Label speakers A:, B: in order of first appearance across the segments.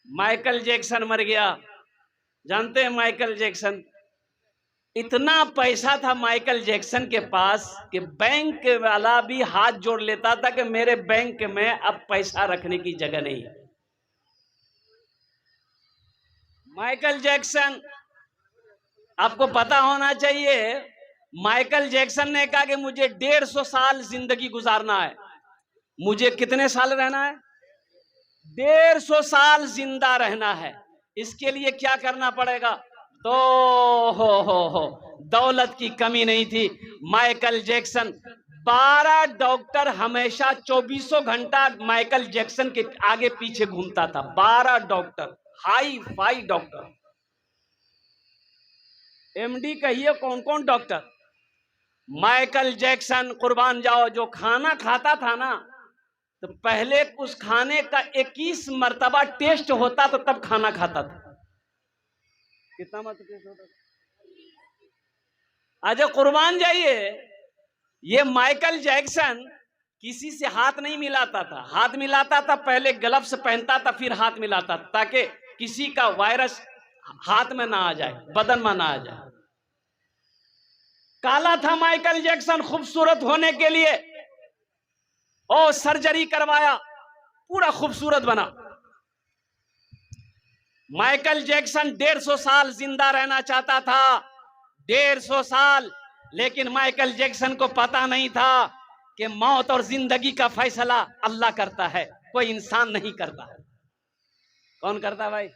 A: Michael Jackson मर गया। जानते हैं माइकल जैक्सन? इतना पैसा था माइकल जैक्सन के पास कि बैंक वाला भी हाथ जोड़ लेता था कि मेरे बैंक में अब पैसा रखने की जगह नहीं है। माइकल जैक्सन, आपको पता होना चाहिए, माइकल जैक्सन ने कहा कि मुझे 150 साल जिंदगी गुजारना है। मुझे कितने साल रहना है? 150 साल जिंदा रहना है। इसके लिए क्या करना पड़ेगा? तो हो दौलत की कमी नहीं थी। माइकल जैक्सन 12 डॉक्टर हमेशा 24 घंटा माइकल जैक्सन के आगे पीछे घूमता था। 12 doctor, hi fi doctor. MD कहिए कौन कौन डॉक्टर। माइकल जैक्सन कुर्बान जाओ जो खाना खाता था ना, तो पहले उस खाने का 21 मर्तबा टेस्ट होता तो तब खाना खाता था। कितना मर्तबा टेस्ट होता था? आज कुर्बान जाइए, ये माइकल जैक्सन किसी से हाथ नहीं मिलाता था। हाथ मिलाता था पहले ग्लव्स पहनता था, फिर हाथ मिलाता था ताकि किसी का वायरस हाथ में ना आ जाए, बदन में ना आ जाए। काला था माइकल जैक्सन खूबसूरत होने के लिए, और सर्जरी करवाया, पूरा खूबसूरत बना। माइकल जैक्सन 150 साल जिंदा रहना चाहता था, 150 साल। लेकिन माइकल जैक्सन को पता नहीं था कि मौत और जिंदगी का फैसला अल्लाह करता है, कोई इंसान नहीं करता है। कौन करता है भाई?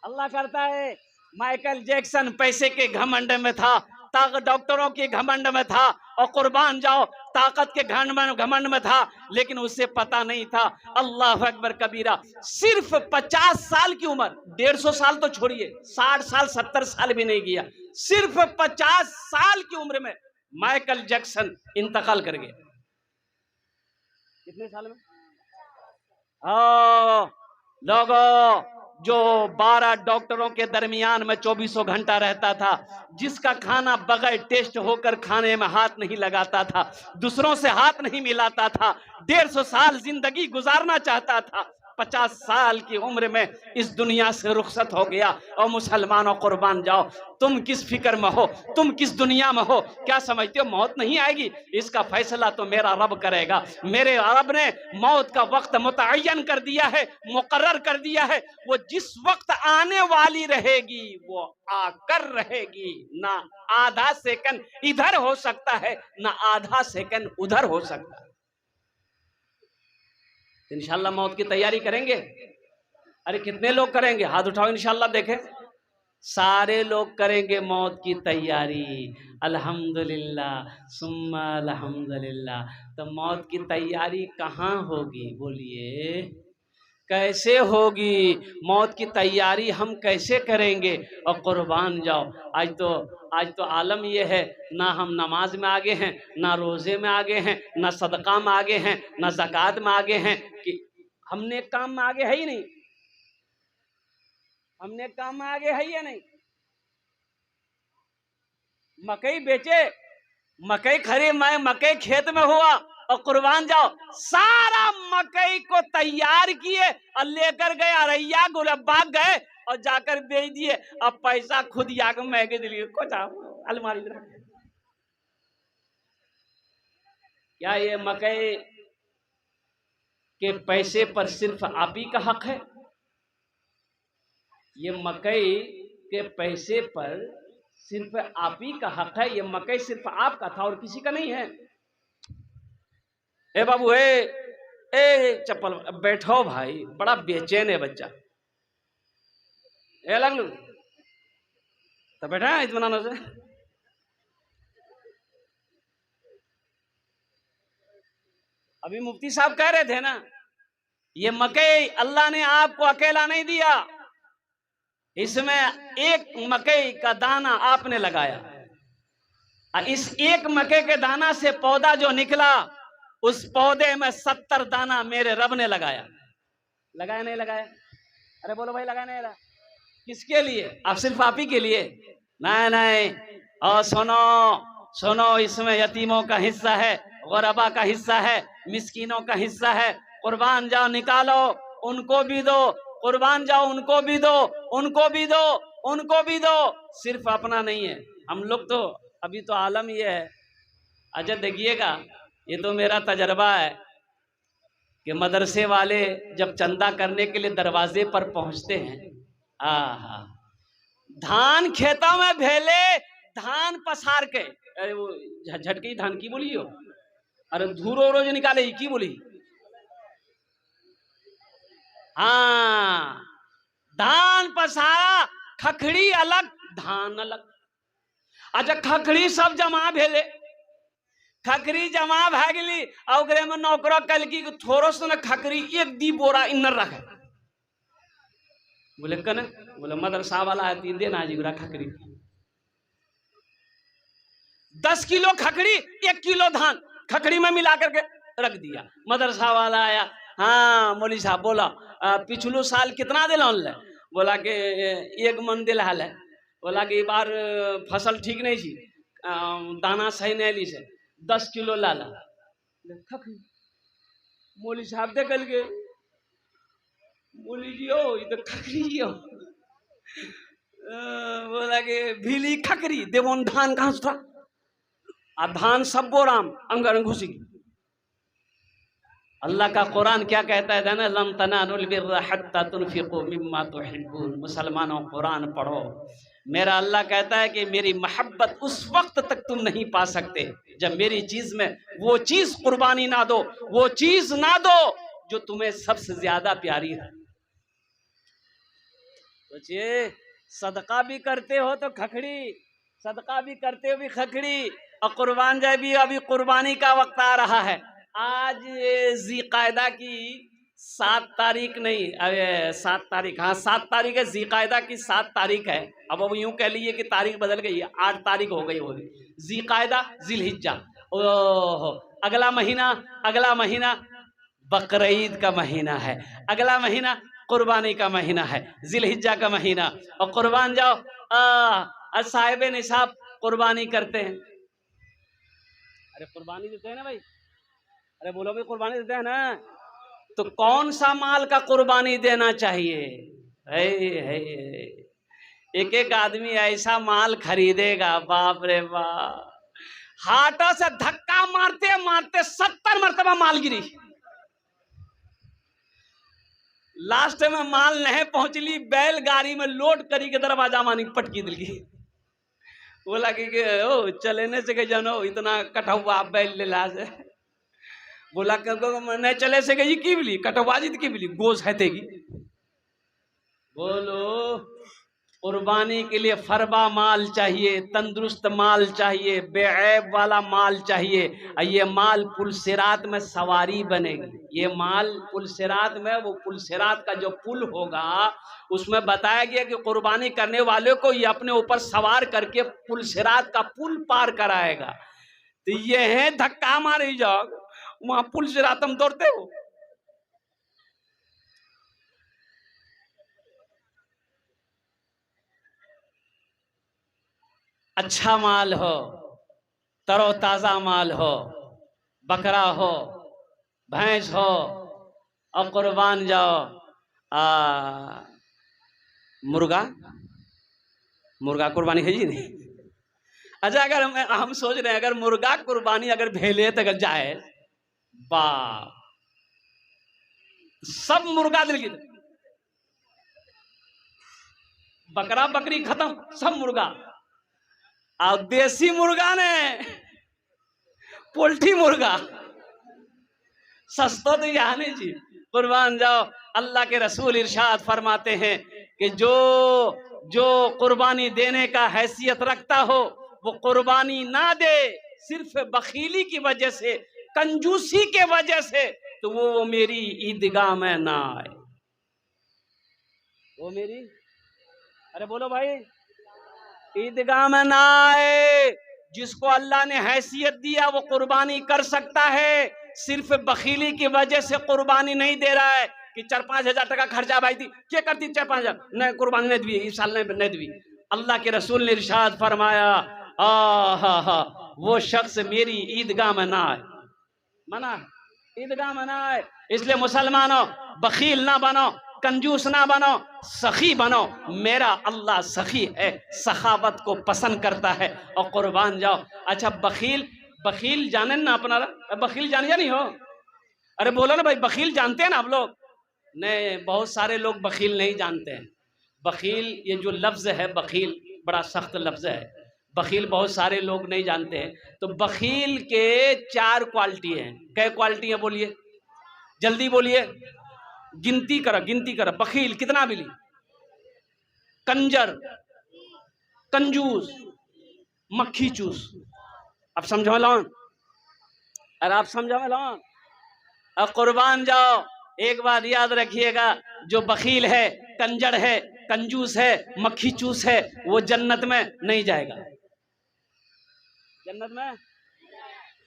A: अल्लाह करता है। माइकल जैक्सन पैसे के घमंड में था, डॉक्टरों के घमंड में था, और कुर्बान जाओ ताकत के घमंड में था, लेकिन उसे पता नहीं था। अल्लाह अकबर कबीरा। सिर्फ 50 साल की उम्र, 150 साल तो छोड़िए, 60 साल 70 साल भी नहीं किया, सिर्फ 50 साल की उम्र में माइकल जैक्सन इंतकाल कर गया। कितने साल में? लोगों, जो 12 डॉक्टरों के दरमियान में 24 घंटा रहता था, जिसका खाना बगैर टेस्ट होकर खाने में हाथ नहीं लगाता था, दूसरों से हाथ नहीं मिलाता था, 150 साल जिंदगी गुजारना चाहता था, 50 साल की उम्र में इस दुनिया से रुखसत हो गया। और मुसलमानों कुर्बान जाओ, तुम किस फिक्र में हो, तुम किस दुनिया में हो? क्या समझते हो मौत नहीं आएगी? इसका फैसला तो मेरा रब करेगा। मेरे रब ने मौत का वक्त मुतय्यन कर दिया है, मुकर्रर कर दिया है। वो जिस वक्त आने वाली रहेगी वो आकर रहेगी। ना आधा सेकंड इधर हो सकता है, ना आधा सेकंड उधर हो सकता है। इंशाल्लाह मौत की तैयारी करेंगे। अरे कितने लोग करेंगे? हाथ उठाओ, इंशाल्लाह देखें। सारे लोग करेंगे मौत की तैयारी। अल्हम्दुलिल्लाह सुम्मा अल्हम्दुलिल्लाह। तो मौत की तैयारी कहाँ होगी? बोलिए कैसे होगी? मौत की तैयारी हम कैसे करेंगे? और कुर्बान जाओ, आज तो आलम ये है, ना हम नमाज में आगे हैं, ना रोजे में आगे हैं, ना सदका में आगे हैं, ना ज़कात में आगे हैं, कि हमने काम में आगे है ही नहीं। हमने काम में आगे है या नहीं? मकई बेचे, मकई खरी, मैं मकई खेत में हुआ, और कुर्बान जाओ सारा मकई को तैयार किए और लेकर गए अरैया गुलबाग गए और जाकर बेच दिए। अब पैसा खुद याग महंगे दिलिए को अलमारी में। क्या ये मकई के पैसे पर सिर्फ आप ही का हक है? ये मकई के पैसे पर सिर्फ आप ही का हक है। ये मकई सिर्फ आपका था और किसी का नहीं है। ए बाबू, ए चप्पल बैठो भाई, बड़ा बेचैन है बच्चा। ए लग लू तो बैठा इत्मीनान से। अभी मुफ्ती साहब कह रहे थे ना, ये मकई अल्लाह ने आपको अकेला नहीं दिया, इसमें एक मकई का दाना आपने लगाया, और इस एक मकई के दाना से पौधा जो निकला, उस पौधे में 70 दाना मेरे रब ने लगाया। लगाया नहीं लगाया? अरे बोलो भाई, लगाया नहीं लगाया? किसके लिए? अब सिर्फ आप ही के लिए? नहीं नहीं। और सुनो सुनो, इसमें यतीमों का हिस्सा है, गुरबा का हिस्सा है, मिस्कीनों का हिस्सा है। कुर्बान जाओ, निकालो, उनको भी दो, कुर्बान जाओ, उनको भी दो, उनको भी दो, उनको भी दो, सिर्फ अपना नहीं है। हम लोग तो अभी तो आलम ये है। अच्छा देखिएगा, ये तो मेरा तजर्बा है कि मदरसे वाले जब चंदा करने के लिए दरवाजे पर पहुंचते हैं, हाँ, धान खेतों में भेले, धान पसार के, अरे वो झटकी धान की बोली हो, अरे धूरो रोज निकाले की बोली, हाँ, धान पसारा, खखड़ी अलग, धान अलग। अच्छा खखड़ी सब जमा भेले, खखड़ी जमा भै गई, और में नौकरा कल की थोड़ो सो न खखड़ी एक दी बोरा इन्नर रखे। बोले कन, बोले मदरसा वाला है, 3 दिन आज खखड़ी, 10 किलो खखड़ी, 1 किलो धान खखड़ी में मिला करके रख दिया। मदरसा वाला आया, हाँ मौली साहब बोला पिछलो साल कितना दिल ले? बोला कि 1 मन दिल हाल है। बोला कि बार फसल ठीक नहीं थी, दाना सही नहीं ली से 10 किलो लाला। मौली साहब दे कल के, बोली जी हो ये तो खखड़ी हो। बोला कि भीली खखड़ी देवोन धान कहाँ था, आ धान सब बोराम अंगर घुसी। अल्लाह का कुरान क्या कहता है ना, लम तनालुल बिर्रा हत्ता तुनफिकू मिम्मा तुहिब्बून। मुसलमानों कुरान पढ़ो। मेरा अल्लाह कहता है कि मेरी मोहब्बत उस वक्त तक तुम नहीं पा सकते जब मेरी चीज में वो चीज कुर्बानी ना दो, वो चीज ना दो जो तुम्हें सबसे ज्यादा प्यारी है। सोचिए, सदका भी करते हो तो खखड़ी, सदका भी करते हो भी खखड़ी, और कुर्बान जाए भी। अभी कुर्बानी का वक्त आ रहा है। आज ज़ीक़ायदा की 7 तारीख नहीं, 7 तारीख, हाँ 7 तारीख है, ज़ीक़ायदा की 7 तारीख है। अब यूं कह लीजिए कि तारीख बदल गई है, 8 तारीख हो गई होगी। ज़ीक़ायदा, ज़िलहिज्जा, ओह अगला महीना, अगला महीना बकरीद का महीना है, अगला महीना कुर्बानी का महीना है, ज़िलहिज्जा का महीना। और कुर्बान जाओ, साहिब निसाब कुर्बानी करते हैं। अरे कुर्बानी देते हैं ना भाई, अरे बोलो भाई कुर्बानी देते हैं ना, तो कौन सा माल का कुर्बानी देना चाहिए? है एक एक आदमी ऐसा माल खरीदेगा, बाप रे बाप, हाथों से धक्का मारते मारते 70 मरतबा माल गिरी, लास्ट में माल नहीं पहुंचली, बैलगाड़ी में लोड करी के दरवाजा मानी पटकी दिल की। बोला कि ओ चलेने से जानो इतना कटहुआ बैल ले ला से। बोला नहीं चले से गई की बिली कटवाजी की बिली गोश है तेगी। बोलो, कुर्बानी के लिए फरबा माल चाहिए, तंदुरुस्त माल चाहिए, बेऐब वाला माल चाहिए। ये माल पुलसिरात में सवारी बनेगी। ये माल पुलसिरात में, वो पुलसिरात का जो पुल होगा उसमें बताया गया कि कुर्बानी करने वाले को ये अपने ऊपर सवार करके पुलसिरात का पुल पार कराएगा। तो ये है धक्का मारी जाओ, वहां पुलसिरात हम दौड़ते हो। अच्छा माल हो, तरोताजा माल हो, बकरा हो, भैंस हो, और कुर्बान जाओ मुर्गा, मुर्गा कुर्बानी है जी नहीं। अच्छा अगर हम सोच रहे हैं अगर मुर्गा कुर्बानी अगर भेले तक जाए, बाप सब मुर्गा दिल की, बकरा बकरी खत्म, सब मुर्गा। और देसी मुर्गा ने पोल्ट्री मुर्गा सस्ता तो यहाँ नहीं जी। कुर्बान जाओ। अल्लाह के रसूल इरशाद फरमाते हैं कि जो जो कुर्बानी देने का हैसियत रखता हो वो कुर्बानी ना दे सिर्फ बखीली की वजह से, कंजूसी के वजह से, तो वो मेरी ईदगाह में ना आए। वो मेरी, अरे बोलो भाई, ईदगाह में ना आए। जिसको अल्लाह ने हैसियत दिया वो कुर्बानी कर सकता है, सिर्फ बखीली की वजह से कुर्बानी नहीं दे रहा है कि 4-5 हजार टका खर्चा भाई थी क्या करती 4-5 हजार नहीं कुर्बानी नहीं दी, इस साल नहीं दी। अल्लाह के रसूल ने इरशाद फरमाया वो शख्स मेरी ईदगाह में ना आए, मना ईदगाह में ना आए। इसलिए मुसलमानों बखील ना बनो, कंजूस ना बनो, सखी बनो। मेरा अल्लाह सखी है, सखावत को पसंद करता है। और कुर्बान जाओ। अच्छा बखील, बखील जाने ना अपना, बखील जाने या नहीं हो? अरे बोलो ना भाई, बखील जानते हैं ना आप लोग? नहीं, बहुत सारे लोग बखील नहीं जानते हैं। बखील ये जो लफ्ज़ है, बखील बड़ा सख्त लफ्ज़ है। बखील बहुत सारे लोग नहीं जानते हैं। तो बखील के 4 क्वालिटी हैं। कै क्वालिटी है बोलिए, जल्दी बोलिए, गिनती करो, गिनती करो। बखील कितना मिली? कंजर, कंजूस, मक्खी चूस। अब समझो लो, अरे आप समझो लो। अब कुर्बान जाओ, एक बात याद रखिएगा, जो बखील है, कंजर है, कंजूस है, मक्खी चूस है, वो जन्नत में नहीं जाएगा। जन्नत में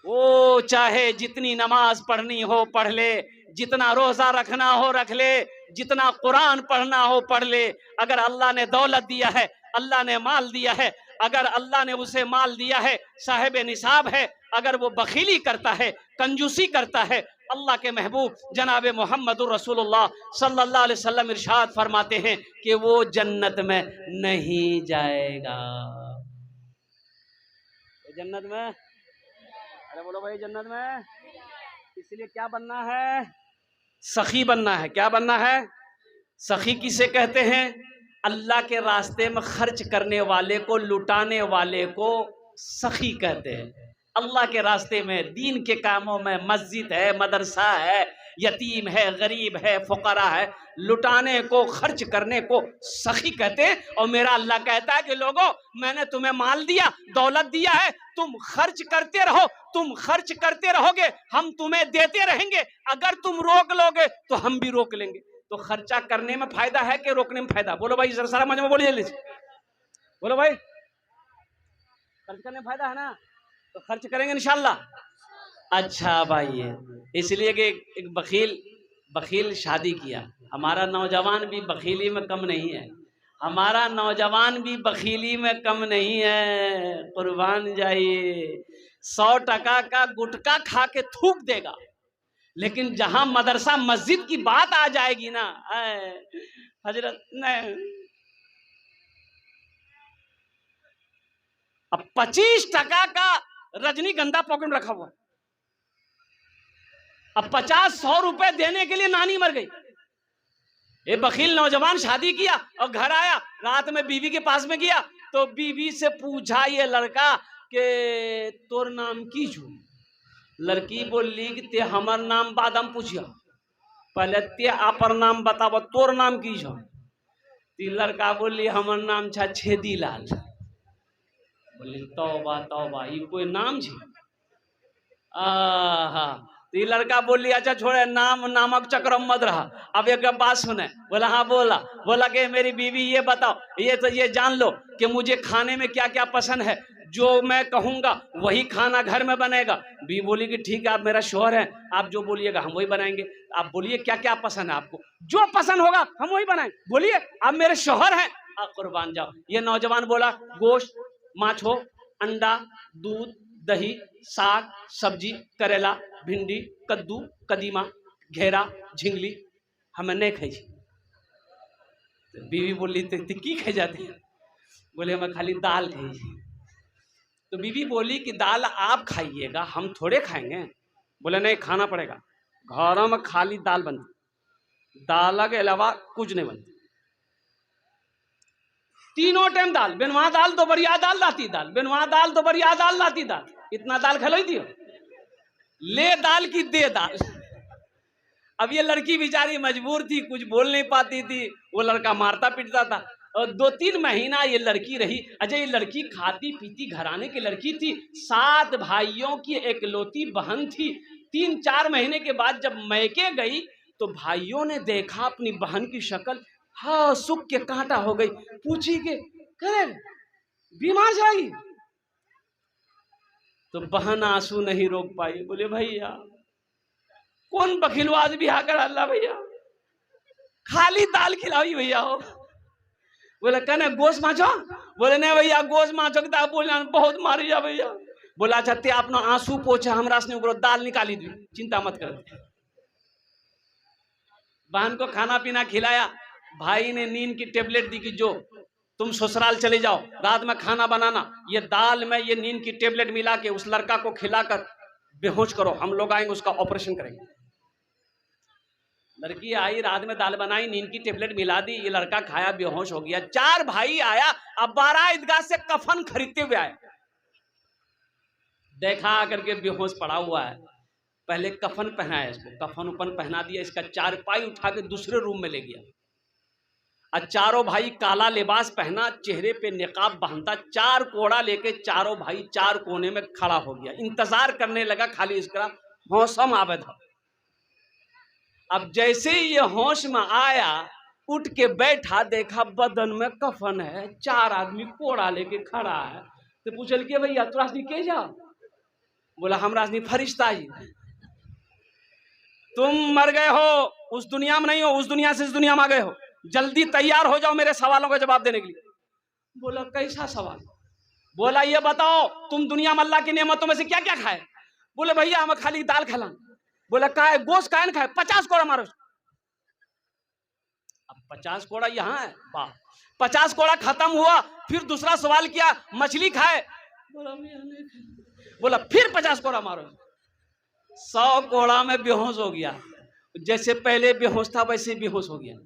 A: वो चाहे जितनी नमाज पढ़नी हो पढ़ ले, जितना रोजा रखना हो रख ले, जितना कुरान पढ़ना हो पढ़ ले। अगर अल्लाह ने दौलत दिया है, अल्लाह ने माल दिया है, अगर अल्लाह ने उसे माल दिया है, साहिब निसाब है, अगर वो बखीली करता है, कंजूसी करता है, अल्लाह के महबूब जनाब मोहम्मद रसूलुल्लाह सल्लल्लाहु अलैहि वसल्लम इरशाद फरमाते हैं कि वो जन्नत में नहीं जाएगा। जन्नत में, अरे बोलो भाई, जन्नत में। इसलिए क्या बनना है? सखी बनना है। क्या बनना है? सखी किसे कहते हैं? अल्लाह के रास्ते में खर्च करने वाले को, लुटाने वाले को सखी कहते हैं। अल्लाह के रास्ते में, दीन के कामों में, मस्जिद है, मदरसा है, यतीम है, गरीब है, फुकरा है, लुटाने को, खर्च करने को सखी कहते हैं। और मेरा अल्लाह कहता है कि लोगों, मैंने तुम्हें माल दिया, दौलत दिया है, तुम खर्च करते रहो, तुम खर्च करते रहोगे, हम तुम्हें देते रहेंगे। अगर तुम रोक लोगे तो हम भी रोक लेंगे। तो खर्चा करने में फायदा है कि रोकने में फायदा? बोलो भाई, जरा सारा मजमा बोलिए, जल्दी से बोलो भाई। खर्च करने में फायदा है ना, तो खर्च करेंगे इंशाल्लाह। अच्छा भाई, इसलिए कि एक बखील शादी किया। हमारा नौजवान भी बखीली में कम नहीं है, हमारा नौजवान भी बखीली में कम नहीं है। कुर्बान जाइए, 100 टका का गुटखा खा के थूक देगा, लेकिन जहां मदरसा मस्जिद की बात आ जाएगी ना, हजरत नहीं। अब 25 टका का रजनीगंधा पॉकेट में रखा हुआ, अब 50-100 रुपए देने के लिए नानी मर गई। ये बखील नौजवान शादी किया और घर आया, रात में बीवी के पास में गया तो बीवी से पूछा ये लड़का के तोर नाम की छू? लड़की बोली कि ते हमर नाम बाद हम पूछिया, पहले ते आपर नाम बताब, तोर नाम की छो? ती लड़का बोली हमर नाम छा छेदी लाल। बोली तौबा तौबा, ये कोई नाम छे? आहा। तो ये लड़का बोली अच्छा छोड़े, नाम नामक चक्र मत रहा। अब एक बात सुने। बोला हाँ बोला कि मेरी बीवी ये बताओ, ये जान लो कि मुझे खाने में क्या क्या पसंद है, जो मैं कहूंगा वही खाना घर में बनेगा। बीवी बोली कि ठीक है, आप मेरा शौहर है, आप जो बोलिएगा हम वही बनाएंगे। आप बोलिए क्या क्या पसंद है आपको, जो पसंद होगा हम वही बनाएंगे, बोलिए, आप मेरे शौहर हैं। आप कुर्बान जाओ। ये नौजवान बोला गोश्त, माछ हो, अंडा, दूध, दही, साग, सब्जी, करेला, भिंडी, कद्दू, कदीमा, घेरा, झिंगली हमें नहीं खाई। तो बीवी बोली तो की खाई जाती है? बोले हमें खाली दाल खाई। तो बीवी बोली कि दाल आप खाइएगा, हम थोड़े खाएंगे। बोले नहीं, खाना पड़ेगा, घरों में खाली दाल बनती, दाल के अलावा कुछ नहीं बनती। तीनों टाइम दाल, बिनवा दाल तो बढ़िया दाल लाती दाल, बिनवा दाल तो बढ़िया दाल लाती दाल। इतना दाल खिलाई थी, ले दाल की दे दाल। अब ये लड़की बेचारी मजबूर थी, कुछ बोल नहीं पाती थी, वो लड़का मारता पीटता था। और 2-3 महीना ये लड़की रही। अजय ये लड़की खाती पीती घराने की लड़की थी, 7 भाइयों की एकलौती बहन थी। 3-4 महीने के बाद जब मैके गई तो भाइयों ने देखा अपनी बहन की शक्ल, हाँ सुख के कांटा हो गई। पूछी कि करे बीमार जाएगी? तो बहन आंसू नहीं रोक पाई। बोले भैया कौन बखिलवाज भी आकर अल्लाह भैया खाली दाल खिलाई भैया हो। बोले कहने गोश्त माचो? बोले नहीं भैया गोश्त माचो कि बोले बहुत मारी जा भैया। बोला अच्छा ते अपना आंसू पोछा हमरा से दाल निकाली दी, चिंता मत कर। बहन को खाना पीना खिलाया, भाई ने नींद की टेबलेट दी कि जो तुम ससुराल चले जाओ, रात में खाना बनाना, ये दाल में ये नींद की टेबलेट मिला के उस लड़का को खिलाकर बेहोश करो, हम लोग आएंगे उसका ऑपरेशन करेंगे। लड़की आई, रात में दाल बनाई, नींद की टेबलेट मिला दी, ये लड़का खाया, बेहोश हो गया। 4 भाई आया, अब 12 ईदगाह से कफन खरीदते हुए आए, देखा आकर के बेहोश पड़ा हुआ है। पहले कफन पहनाया इसको, कफन उपन पहना दिया, इसका चारपाई उठा के दूसरे रूम में ले गया। और चारों भाई काला लिबास पहना, चेहरे पे निकाब बांधता, 4 कोड़ा लेके चारों भाई 4 कोने में खड़ा हो गया, इंतजार करने लगा खाली इसका मौसम आवे था। अब जैसे ही ये होश में आया, उठ के बैठा, देखा बदन में कफन है, 4 आदमी कोड़ा लेके खड़ा है। तो पूछल के भैया तोरा से के जा? बोला हमरा से फरिश्ता ही, तुम मर गए हो, उस दुनिया में नहीं हो, उस दुनिया से इस दुनिया में आ गए हो, जल्दी तैयार हो जाओ मेरे सवालों का जवाब देने के लिए। बोला कैसा सवाल? बोला ये बताओ तुम दुनिया में अल्लाह की नेमतों में से क्या क्या खाए? बोले भैया हम खाली दाल खिला। बोला का है गोश्त काहे खाए? 50 कोड़ा मारो। अब 50 कोड़ा यहाँ है, वाह। 50 कोड़ा खत्म हुआ, फिर दूसरा सवाल किया मछली खाए? बोला फिर 50 कोड़ा मारो। 100 कोड़ा में बेहोश हो गया, जैसे पहले बेहोश था वैसे बेहोश हो गया।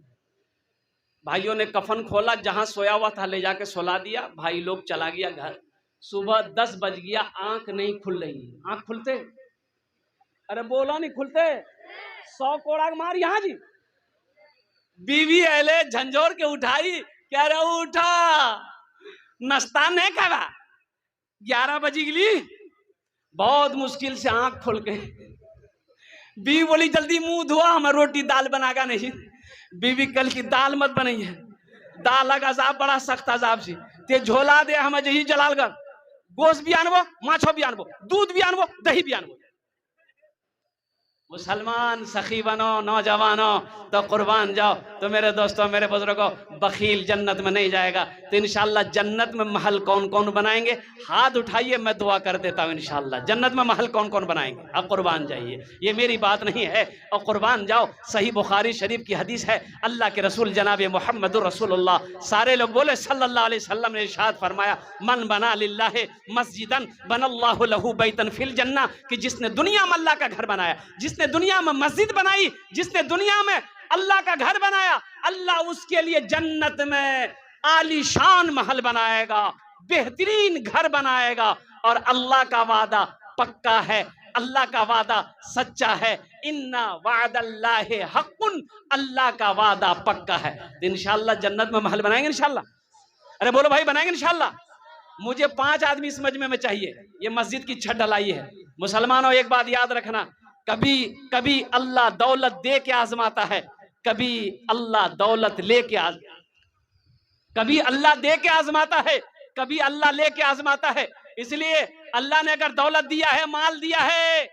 A: भाइयों ने कफन खोला, जहां सोया हुआ था ले जाके सुला दिया, भाई लोग चला गया घर। सुबह 10 बज गया, आंख नहीं खुल रही। आंख खुलते? अरे बोला नहीं खुलते। 100 कोड़ा मार यहाँ जी। बीवी अले झंझोर के उठाई, कह रहे उठा, नाश्ता नहीं खावा, 11 बजी गली। बहुत मुश्किल से आंख खोल के बीवी बोली जल्दी मुंह धोआ, हमें रोटी दाल बनागा नहीं। बीवी कल की दाल मत बनी है, दाल का अजाब बड़ा सख्त अजाब सी, ते झोला दे हमें जही जलालगढ़, गोश्त भी आनबो, माछो भी आनबो, दूध भी आनबो, दही भी आनबो। मुसलमान सखी बनो, नौजवानों तो कुर्बान जाओ। तो मेरे दोस्तों, मेरे बुजुर्गों, बखील जन्नत में नहीं जाएगा। तो इंशाअल्लाह जन्नत में महल कौन कौन बनाएंगे? हाथ उठाइए, मैं दुआ कर देता हूँ। इंशाअल्लाह जन्नत में महल कौन कौन बनाएंगे? अब कुर्बान जाइए, ये मेरी बात नहीं है, और कुर्बान जाओ। सही बुखारी शरीफ की हदीस है, अल्लाह के रसूल जनाब मुहम्मदुर रसूलुल्लाह, सारे लोग बोले सल्लल्लाहु अलैहि वसल्लम ने इरशाद फरमाया, मन बना लिल्लाहि मस्जिदन बनल्लाहु लहू बैतन फिल जन्ना, कि जिसने दुनिया में अल्लाह का घर बनाया, जिसने दुनिया में मस्जिद बनाई, जिसने दुनिया में अल्लाह का घर बनाया, अल्लाह उसके लिए जन्नत में आलीशान महल बनाएगा, बेहतरीन घर बनाएगा। और अल्लाह का वादा पक्का है, अल्लाह का वादा सच्चा है। इन्ना वादल्लाहि हक़्क़ुन, अल्लाह का वादा पक्का है। इंशाअल्लाह जन्नत में महल बनाएंगे इंशाअल्लाह। अरे बोलो भाई बनाएंगे इंशाअल्लाह। मुझे 5 आदमी इस मजमे में चाहिए। ये मस्जिद की छत ढलाई है। मुसलमानों एक बात याद रखना, कभी कभी अल्लाह दौलत दे के आजमाता है, कभी अल्लाह दौलत लेके कभी अल्लाह दे के आजमाता है, कभी अल्लाह लेके आजमाता है। इसलिए अल्लाह ने अगर दौलत दिया है, माल दिया है,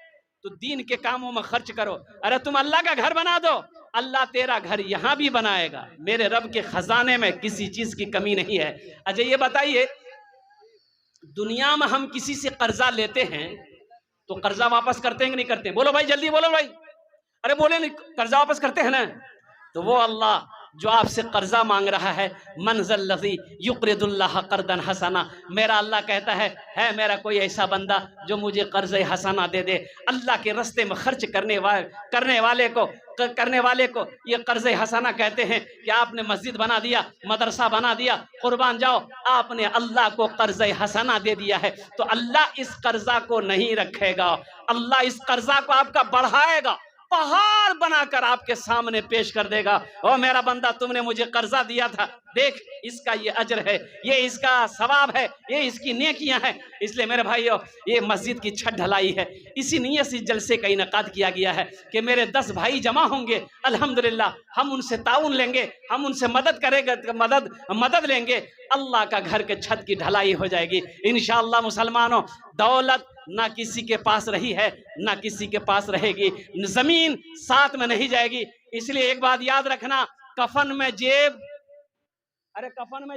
A: तो दीन के कामों में खर्च करो। अरे तुम अल्लाह का घर बना दो, अल्लाह तेरा घर यहां भी बनाएगा। मेरे रब के खजाने में किसी चीज की कमी नहीं है। अच्छा ये बताइए, दुनिया में हम किसी से कर्जा लेते हैं तो कर्जा वापस करते हैं कि नहीं करते? बोलो भाई जल्दी बोलो भाई। अरे बोले नहीं, कर्जा वापस करते हैं ना? तो वो अल्लाह जो आपसे कर्जा मांग रहा है, मनज़ल्लज़ी युक़रिदुल्लाह कर्दन हसना, मेरा अल्लाह कहता है मेरा कोई ऐसा बंदा जो मुझे कर्ज़ हसना दे दे। अल्लाह के रास्ते में खर्च करने वाले को ये कर्ज़ हसना कहते हैं कि आपने मस्जिद बना दिया, मदरसा बना दिया, कुर्बान जाओ, आपने अल्लाह को कर्ज़ हसना दे दिया है। तो अल्लाह इस कर्जा को नहीं रखेगा, अल्लाह इस कर्जा को आपका बढ़ाएगा, पहाड़ बनाकर आपके सामने पेश कर देगा। ओ मेरा बंदा, तुमने मुझे कर्जा दिया था, देख इसका ये अजर है, ये इसका सवाब है, ये इसकी नेकियां हैं। इसलिए मेरे भाइयों, ये मस्जिद की छत ढलाई है, इसी नियत से जलसे का इनेकाद किया गया है कि मेरे 10 भाई जमा होंगे, अल्हम्दुलिल्लाह हम उनसे ताउन लेंगे, हम उनसे मदद करेंगे, मदद लेंगे, अल्लाह का घर के छत की ढलाई हो जाएगी इंशाअल्लाह। मुसलमानों, दौलत ना किसी के पास रही है, ना किसी के पास रहेगी, जमीन साथ में नहीं जाएगी। इसलिए एक बात याद रखना, कफन में जेब, अरे कफन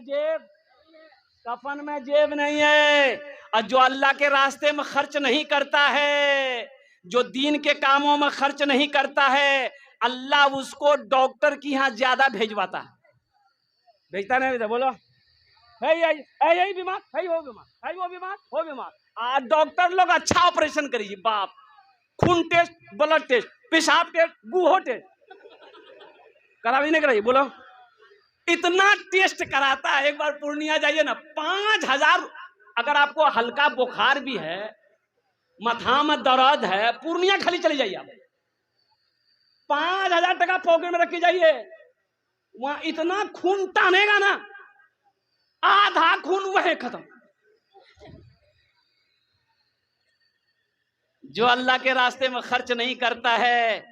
A: में जेब नहीं है। और जो अल्लाह के रास्ते में खर्च नहीं करता है, जो दीन के कामों में खर्च नहीं करता है, अल्लाह उसको डॉक्टर की यहाँ ज्यादा भेजवाता है। भेजता नहीं, बोलो है यही बीमार, है वो बीमार, है वो बीमार, हो बीमार। डॉक्टर लोग अच्छा ऑपरेशन करिए, बाप, खून टेस्ट, ब्लड टेस्ट, पेशाब टेस्ट, गुहो टेस्ट करावी नहीं कराइए, बोलो इतना टेस्ट कराता है। एक बार पूर्णिया जाइए ना, 5,000। अगर आपको हल्का बुखार भी है, माथा में दर्द है, पूर्णिया खाली चले जाइए आप, 5,000 टका पॉकेट में रख के जाइए। वहां इतना खून टानेगा ना, आधा खून वह खत्म। जो अल्लाह के रास्ते में खर्च नहीं करता है,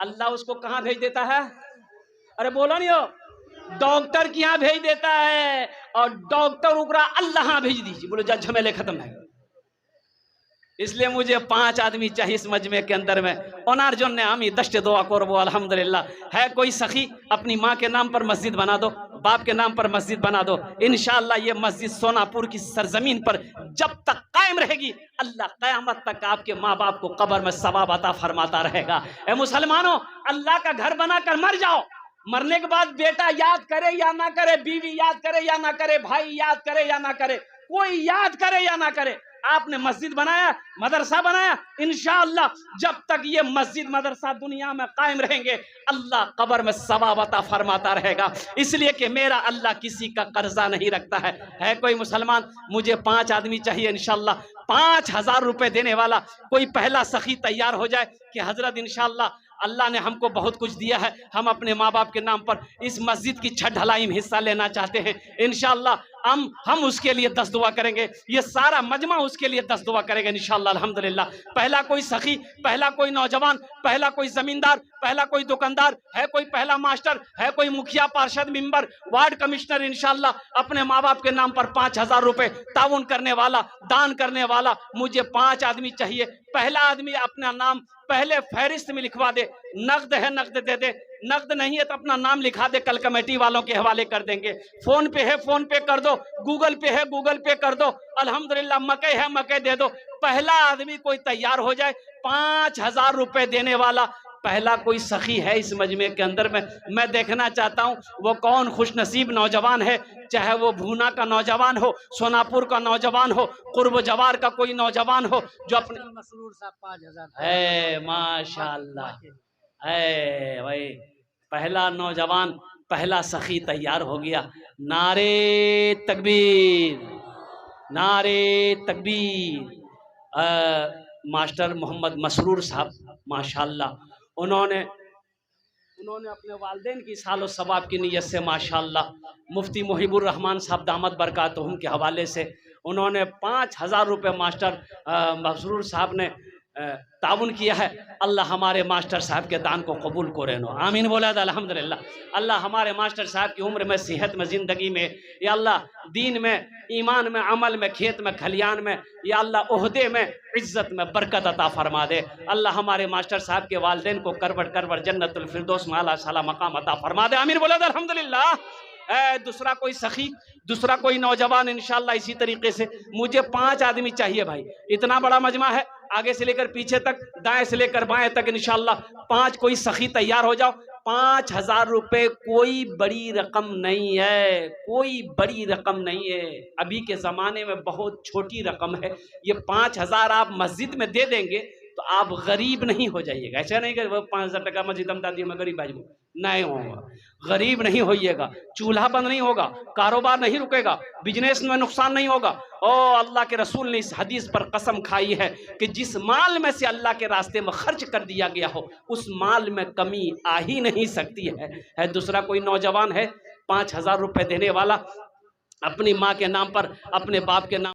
A: अल्लाह उसको कहां भेज देता है? अरे बोलो नहीं हो, डॉक्टर के यहाँ भेज देता है, और डॉक्टर उकरा अल्लाह भेज दीजिए, बोलो जा झमेले खत्म है। इसलिए मुझे 5 आदमी चाहिए इस मजमे के अंदर में। ओनार जो ने आमी दश्त दुआ करबो अल्हम्दुलिल्लाह। है कोई सखी, अपनी माँ के नाम पर मस्जिद बना दो, बाप के नाम पर मस्जिद बना दो। इंशाअल्लाह ये मस्जिद सोनापुर की सरजमीन पर जब तक कायम रहेगी, अल्लाह क़यामत तक आपके माँ बाप को कब्र में सवाब अता फरमाता रहेगा। ए मुसलमानों, अल्लाह का घर बनाकर मर जाओ, मरने के बाद बेटा याद करे या ना करे, बीवी याद करे या ना करे, भाई याद करे या ना करे, कोई याद करे या ना करे, आपने मस्जिद बनाया, मदरसा बनाया, इंशाअल्लाह जब तक ये मस्जिद मदरसा दुनिया में कायम रहेंगे, अल्लाह कब्र में सवाब अता फरमाता रहेगा। इसलिए कि मेरा अल्लाह किसी का कर्जा नहीं रखता है। है कोई मुसलमान, मुझे 5 आदमी चाहिए इंशाअल्लाह, 5,000 रुपए देने वाला कोई पहला सखी तैयार हो जाए कि हजरत इंशाअल्लाह अल्लाह ने हमको बहुत कुछ दिया है, हम अपने माँ बाप के नाम पर इस मस्जिद की छत ढलाई में हिस्सा लेना चाहते हैं। इंशाअल्लाह हम उसके लिए 10 दुआ करेंगे, ये सारा मजमा उसके लिए 10 दुआ करेंगे इंशाअल्लाह अल्हम्दुलिल्लाह। पहला कोई सखी, पहला कोई नौजवान, पहला कोई जमींदार, पहला कोई दुकानदार, है कोई पहला मास्टर, है कोई मुखिया, पार्षद, मेंबर, वार्ड कमिश्नर, इंशाअल्लाह अपने माँ बाप के नाम पर 5,000 रुपए ताउन करने वाला, दान करने वाला, मुझे 5 आदमी चाहिए। पहला आदमी अपना नाम पहले फहरिस्त में लिखवा दे, नकद है नकद दे दे, नकद नहीं है तो अपना नाम लिखा दे, कल कमेटी वालों के हवाले कर देंगे। फोन पे है फोन पे कर दो, गूगल पे है गूगल पे कर दो, अल्हम्दुलिल्लाह मकई है मकई दे दो। पहला आदमी कोई तैयार हो जाए 5,000 रुपए देने वाला, पहला कोई सखी है इस मजमे के अंदर में। मैं देखना चाहता हूँ वो कौन खुशनसीब नौजवान है, चाहे वो भूना का नौजवान हो, सोनापुर का नौजवान हो, कुर्ब जवार का कोई नौजवान हो, जो अपने
B: मसरूर साहब 5,000
A: है माशाअल्लाह है भाई। पहला नौजवान, पहला सखी तैयार हो गया। नारे तकबीर, नारे तकबीर। मास्टर मोहम्मद मसरूर साहब माशाअल्लाह, उन्होंने अपने वालिदैन की सालो सवाब की नीयत से माशाअल्लाह मुफ्ती मुहिबुर रहमान साहब दामद बरकातहुम के हवाले से उन्होंने 5,000 रुपये मास्टर मसरूर साहब ने ताउन किया है। अल्लाह हमारे मास्टर साहब के दान को कबूल करे नो, आमीन बोला था अल्हम्दुलिल्लाह। अल्लाह हमारे मास्टर साहब की उम्र में, सेहत में, ज़िंदगी में, या अल्लाह दीन में, ईमान में, अमल में, खेत में, खलियान में, या अल्लाह ओहदे में, इज्जत में बरकत अता फरमा दे। अल्लाह हमारे मास्टर साहब के वालिदैन को करवट करवट जन्नतुल फिरदौस में आला साला मकाम अता फरमा दे, आमीन बोला था अल्हम्दुलिल्लाह। दूसरा कोई सखी, दूसरा कोई नौजवान इंशाअल्लाह इसी तरीके से। मुझे 5 आदमी चाहिए भाई, इतना बड़ा मजमा है, आगे से लेकर पीछे तक, दाएं से लेकर बाएं तक इंशाअल्लाह 5 कोई सखी तैयार हो जाओ। 5,000 रुपए कोई बड़ी रकम नहीं है, कोई बड़ी रकम नहीं है, अभी के ज़माने में बहुत छोटी रकम है। ये 5,000 आप मस्जिद में दे देंगे तो आप गरीब नहीं हो जाइएगा। ऐसा नहीं कि वो 5,000 टका मस्जिद हम दादी में गरीब बाजू नहीं होगा, गरीब नहीं होइएगा, चूल्हा बंद नहीं होगा, कारोबार नहीं रुकेगा, बिजनेस में नुकसान नहीं होगा। ओ अल्लाह के रसूल ने इस हदीस पर कसम खाई है कि जिस माल में से अल्लाह के रास्ते में खर्च कर दिया गया हो, उस माल में कमी आ ही नहीं सकती है। दूसरा कोई नौजवान है 5,000 रुपए देने वाला, अपनी माँ के नाम पर, अपने बाप के नाम